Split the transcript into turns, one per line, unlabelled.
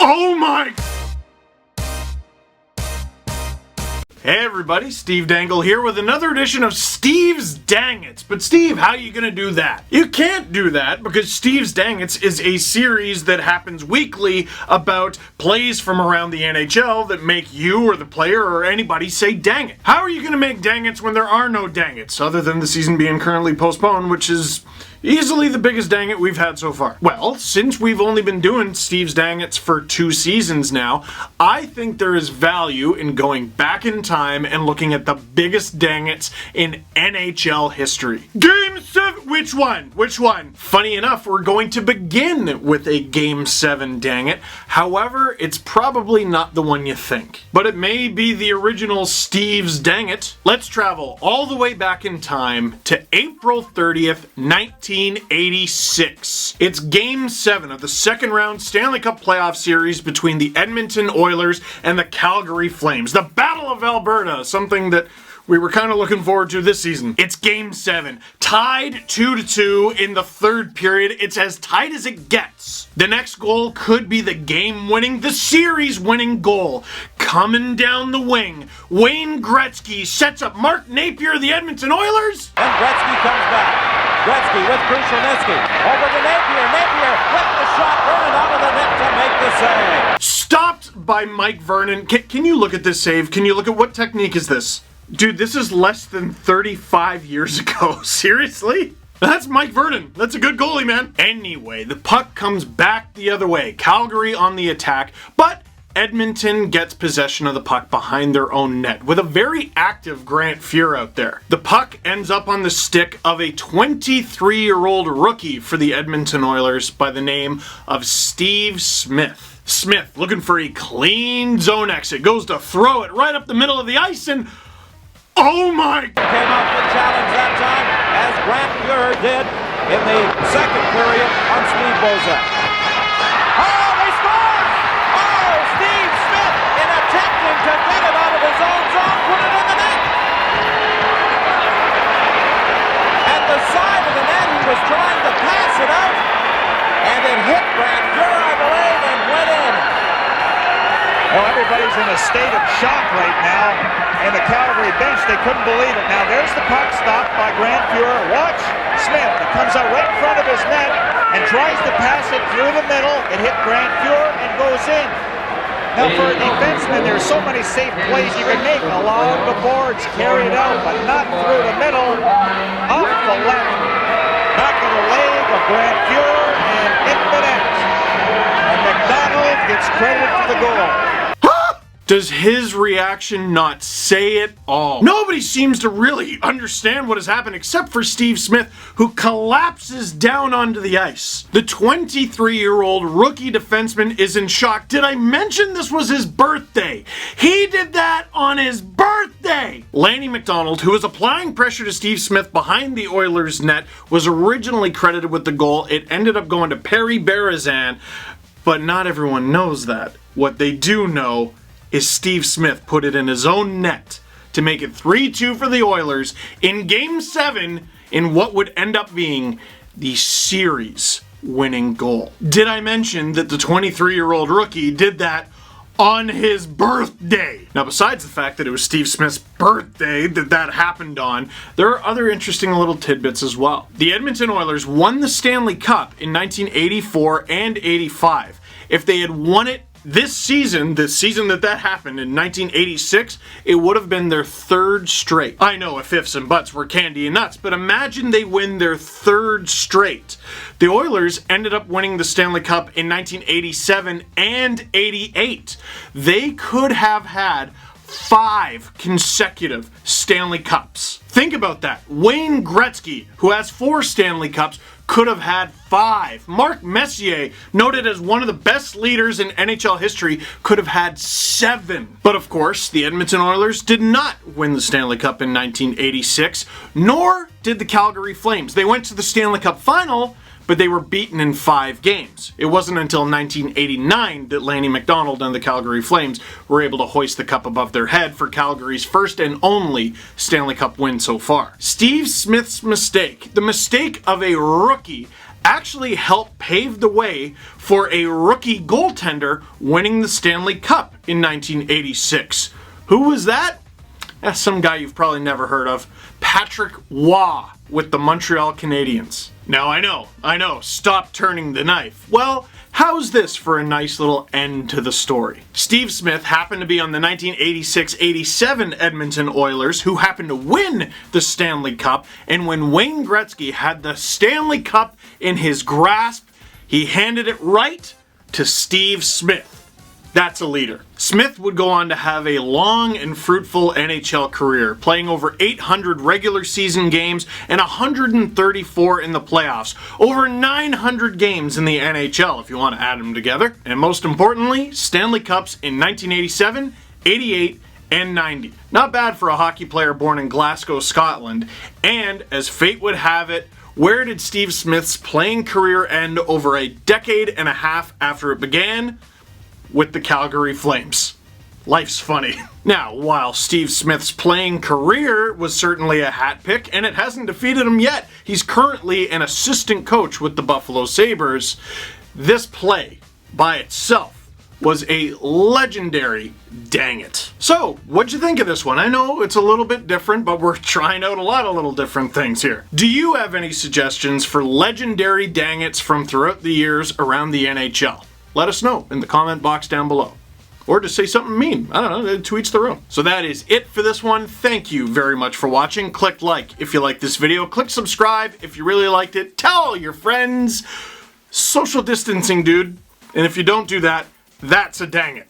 Oh my... Hey everybody, Steve Dangle here with another edition of Steve's Dang It's. But Steve, how are you gonna do that? You can't do that because Steve's Dang It's is a series that happens weekly about plays from around the NHL that make you or the player or anybody say dang it. How are you gonna make dang it's when there are no dang it's, other than the season being currently postponed, which is easily the biggest dang it we've had so far? Well, since we've only been doing Steve's Dang It's for 2 seasons now, I think there is value in going back in time and looking at the biggest dang it's in NHL history. Game 7! Which one? Which one? Funny enough, we're going to begin with a Game 7 dang it. However, it's probably not the one you think. But it may be the original Steve's Dang It. Let's travel all the way back in time to April 30th, 1986. It's Game 7 of the second round Stanley Cup playoff series between the Edmonton Oilers and the Calgary Flames. The Battle of Alberta, something that we were kind of looking forward to this season. It's Game 7, tied 2-2 in the third period. It's as tight as it gets. The next goal could be the game-winning, the series-winning goal. Coming down the wing, Wayne Gretzky sets up Mark Napier of the Edmonton Oilers.
And Gretzky comes back. Gretzky with Krushelnyski. Over to Napier. Napier with the shot. Vernon out of the net to make the save.
Stopped by Mike Vernon. Can you look at this save? Can you look at what technique is this? Dude, this is less than 35 years ago. Seriously? That's Mike Vernon. That's a good goalie, man. Anyway, the puck comes back the other way. Calgary on the attack, but Edmonton gets possession of the puck behind their own net with a very active Grant Fuhr out there. The puck ends up on the stick of a 23-year-old rookie for the Edmonton Oilers by the name of Steve Smith. Smith, looking for a clean zone exit, goes to throw it right up the middle of the ice and... oh my...
Came up the challenge that time, as Grant Fuhr did in the second period on Steve Bozak. Oh, they scored! Oh, Steve Smith, in attempting to get it out of his own zone, put it in the net! At the side of the net, he was trying to pass it out, and it hit Grant Fuhr, I believe, and went in.
Well, everybody's in a state of shock right now. And the Calgary bench, they couldn't believe it. Now there's the puck stopped by Grant Fuhr. Watch Smith. It comes out right in front of his net and tries to pass it through the middle. It hit Grant Fuhr and goes in. Now for a defenseman, there's so many safe plays you can make. Along the boards, carry it out, but not through the middle. Off the left. Back of the leg of Grant Fuhr and in the net. And McDonald gets credit for the goal.
Does his reaction not say it all? Nobody seems to really understand what has happened except for Steve Smith, who collapses down onto the ice. The 23-year-old rookie defenseman is in shock. Did I mention this was his birthday? He did that on his birthday! Lanny McDonald, who was applying pressure to Steve Smith behind the Oilers' net, was originally credited with the goal. It ended up going to Perry Berezan, but not everyone knows that. What they do know is Steve Smith put it in his own net to make it 3-2 for the Oilers in Game 7 in what would end up being the series-winning goal. Did I mention that the 23-year-old rookie did that on his birthday? Now, besides the fact that it was Steve Smith's birthday that happened on, there are other interesting little tidbits as well. The Edmonton Oilers won the Stanley Cup in 1984 and 85. If they had won it this season that happened in 1986, it would have been their 3rd straight. I know if ifs and buts were candy and nuts, but imagine they win their 3rd straight. The Oilers ended up winning the Stanley Cup in 1987 and 88. They could have had 5 consecutive Stanley Cups. Think about that. Wayne Gretzky, who has 4 Stanley Cups, could have had 5. Mark Messier, noted as one of the best leaders in NHL history, could have had 7. But of course, the Edmonton Oilers did not win the Stanley Cup in 1986, nor did the Calgary Flames. They went to the Stanley Cup final, but they were beaten in 5 games. It wasn't until 1989 that Lanny McDonald and the Calgary Flames were able to hoist the cup above their head for Calgary's first and only Stanley Cup win so far. Steve Smith's mistake, the mistake of a rookie actually helped pave the way for a rookie goaltender winning the Stanley Cup in 1986. Who was that? That's some guy you've probably never heard of. Patrick Waugh with the Montreal Canadiens. Now I know, stop turning the knife. Well, how's this for a nice little end to the story? Steve Smith happened to be on the 1986-87 Edmonton Oilers, who happened to win the Stanley Cup, and when Wayne Gretzky had the Stanley Cup in his grasp, he handed it right to Steve Smith. That's a leader. Smith would go on to have a long and fruitful NHL career, playing over 800 regular season games and 134 in the playoffs. Over 900 games in the NHL, if you want to add them together. And most importantly, Stanley Cups in 1987, 88, and 90. Not bad for a hockey player born in Glasgow, Scotland. And as fate would have it, where did Steve Smith's playing career end over a decade and a half after it began? With the Calgary Flames. Life's funny. Now, while Steve Smith's playing career was certainly a hat pick, and it hasn't defeated him yet, he's currently an assistant coach with the Buffalo Sabres, this play by itself was a legendary dang it. So, what'd you think of this one? I know it's a little bit different, but we're trying out a lot of little different things here. Do you have any suggestions for legendary dang its from throughout the years around the NHL? Let us know in the comment box down below. Or just say something mean. I don't know, to each their own. So that is it for this one. Thank you very much for watching. Click like if you like this video. Click subscribe if you really liked it. Tell all your friends. Social distancing, dude. And if you don't do that, that's a dang it.